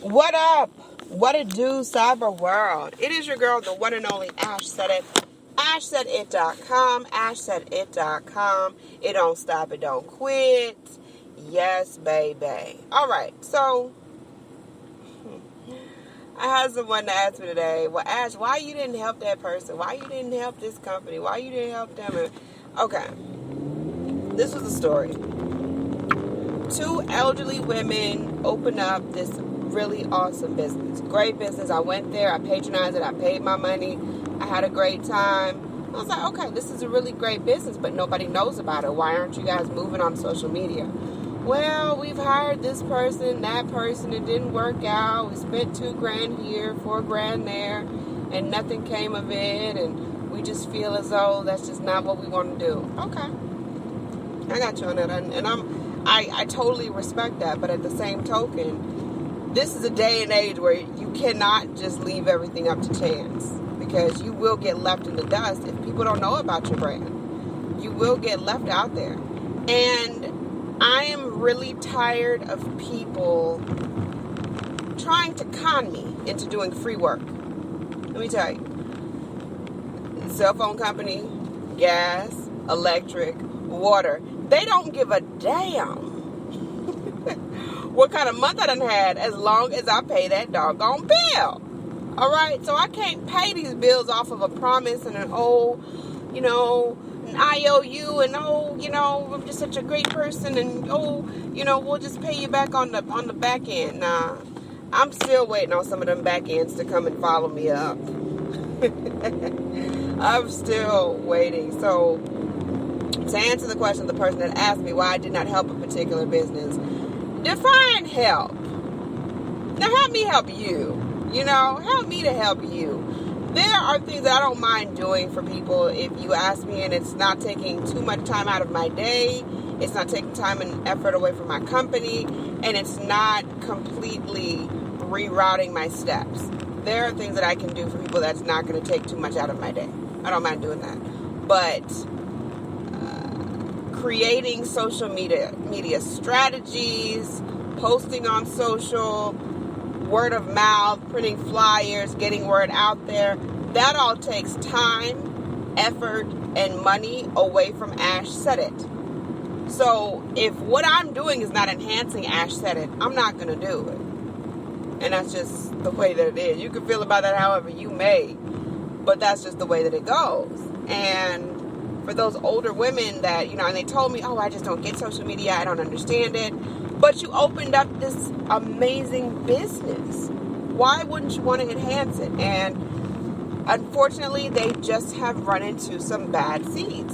What up? What it do, cyber world? It is your girl, the one and only Ash Said It. AshSaidIt.com. AshSaidIt.com. It don't stop, it don't quit. Yes, baby. Alright, so I had someone to ask me today, well, Ash, why you didn't help that person? Why you didn't help this company? Why you didn't help them? Okay, this was the story. Two elderly women opened up this really awesome business. Great business. I went there. I patronized it. I paid my money. I had a great time. I was like, okay, this is a really great business, but nobody knows about it. Why aren't you guys moving on social media? Well, we've hired this person, that person. It didn't work out. We spent $2,000 here, $4,000 there, and nothing came of it. And we just feel as though that's just not what we want to do. Okay. I got you on that. And I totally respect that. But at the same token, this is a day and age where you cannot just leave everything up to chance, because you will get left in the dust if people don't know about your brand. You will get left out there. And I am really tired of people trying to con me into doing free work. Let me tell you. Cell phone company, gas, electric, water. They don't give a damn what kind of month I done had, as long as I pay that doggone bill. Alright, so I can't pay these bills off of a promise and an an IOU, and I'm just such a great person, and we'll just pay you back on the back end. Nah, I'm still waiting on some of them back ends to come and follow me up. I'm still waiting. So, to answer the question of the person that asked me why I did not help a particular business, define help. Now help me help you. Help me to help you. There are things that I don't mind doing for people if you ask me, and it's not taking too much time out of my day. It's not taking time and effort away from my company, and it's not completely rerouting my steps. There are things that I can do for people that's not going to take too much out of my day. I don't mind doing that. But creating social media strategies, posting on social, word of mouth, printing flyers, getting word out there, that all takes time, effort, and money away from Ash Said It. So if what I'm doing is not enhancing Ash Said It, I'm not going to do it. And that's just the way that it is. You can feel about that however you may, but that's just the way that it goes. And for those older women that, and they told me, I just don't get social media, I don't understand it. But you opened up this amazing business. Why wouldn't you want to enhance it? And unfortunately, they just have run into some bad seeds.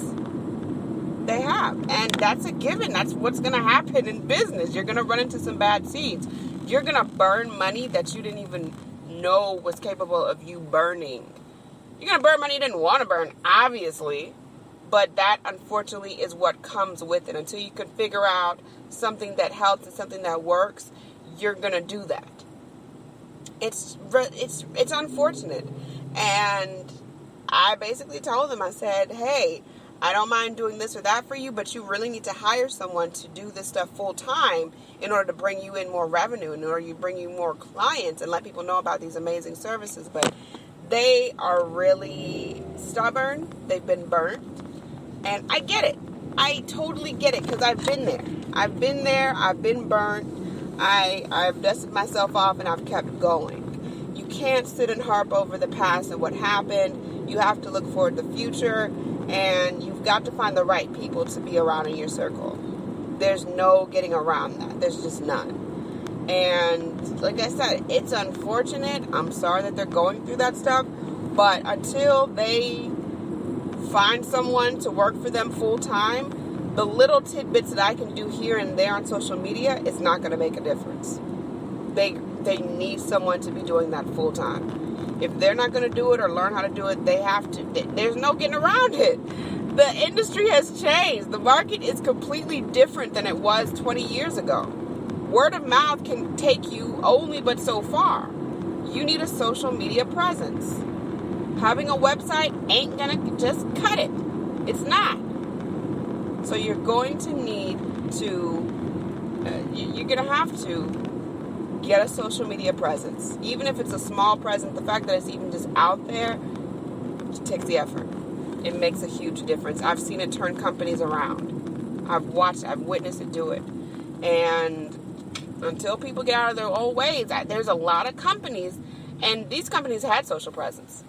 They have. And that's a given. That's what's going to happen in business. You're going to run into some bad seeds. You're going to burn money that you didn't even know was capable of you burning. You're going to burn money you didn't want to burn, obviously. But that, unfortunately, is what comes with it. Until you can figure out something that helps and something that works, you're going to do that. It's unfortunate. And I basically told them, I said, hey, I don't mind doing this or that for you, but you really need to hire someone to do this stuff full time in order to bring you in more revenue, in order to bring you more clients and let people know about these amazing services. But they are really stubborn. They've been burnt. And I get it. I totally get it, because I've been there. I've been burnt. I've dusted myself off, and I've kept going. You can't sit and harp over the past and what happened. You have to look forward to the future, and you've got to find the right people to be around in your circle. There's no getting around that. There's just none. And like I said, it's unfortunate. I'm sorry that they're going through that stuff, but until they find someone to work for them full time, the little tidbits that I can do here and there on social media is not going to make a difference. They need someone to be doing that full time. If they're not going to do it or learn how to do it, they have to. There's no getting around it. The industry has changed. The market is completely different than it was 20 years ago. Word of mouth can take you only but so far. You need a social media presence. Having a website ain't gonna just cut it. It's not. So you're going to need to, you're gonna have to get a social media presence. Even if it's a small presence, the fact that it's even just out there, it takes the effort. It makes a huge difference. I've seen it turn companies around. I've witnessed it do it. And until people get out of their old ways, there's a lot of companies, and these companies had social presence.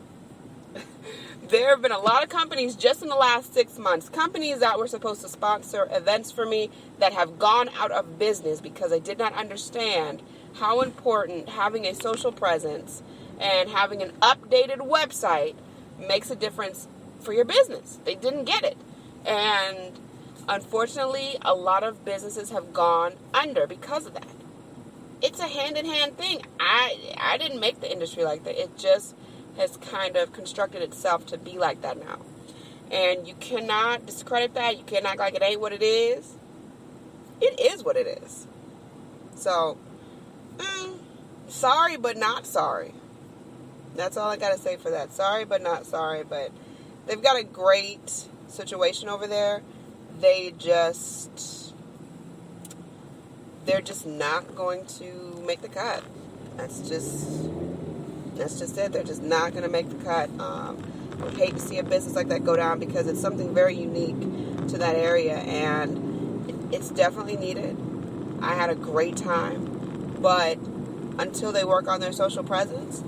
There have been a lot of companies just in the last 6 months, companies that were supposed to sponsor events for me that have gone out of business because they did not understand how important having a social presence and having an updated website makes a difference for your business. They didn't get it. And unfortunately, a lot of businesses have gone under because of that. It's a hand-in-hand thing. I didn't make the industry like that. It just has kind of constructed itself to be like that now. And you cannot discredit that. You can't act like it ain't what it is. It is what it is. So, sorry but not sorry. That's all I got to say for that. Sorry but not sorry. But they've got a great situation over there. They're just not going to make the cut. That's just it. They're just not going to make the cut. I would hate to see a business like that go down because it's something very unique to that area, and it's definitely needed. I had a great time, but until they work on their social presence,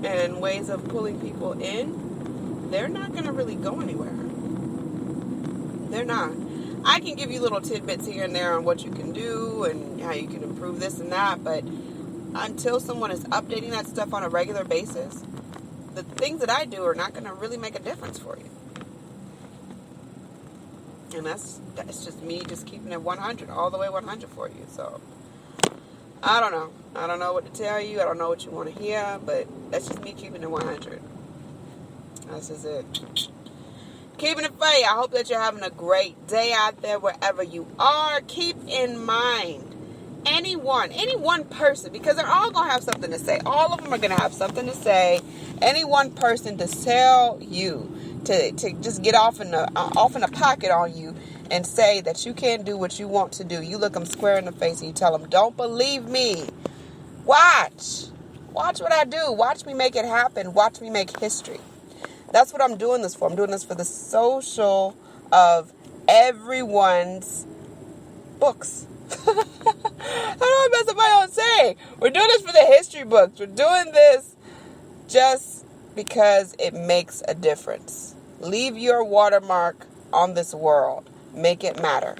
and ways of pulling people in, they're not going to really go anywhere. They're not. I can give you little tidbits here and there on what you can do and how you can improve this and that, but until someone is updating that stuff on a regular basis, the things that I do are not going to really make a difference for you. And that's just me just keeping it 100, all the way 100 for you. So, I don't know. I don't know what to tell you. I don't know what you want to hear, but that's just me keeping it 100. That's just it. Keeping it funny. I hope that you're having a great day out there wherever you are. Keep in mind, any one person, because they're all going to have something to say. All of them are going to have something to say. Any one person to tell you, to just get off in the pocket on you and say that you can't do what you want to do. You look them square in the face and you tell them, don't believe me. Watch what I do. Watch me make it happen. Watch me make history. That's what I'm doing this for. I'm doing this for the social of everyone's books. I don't mess up my own saying. We're doing this for the history books. We're doing this just because it makes a difference. Leave your watermark on this world. Make it matter.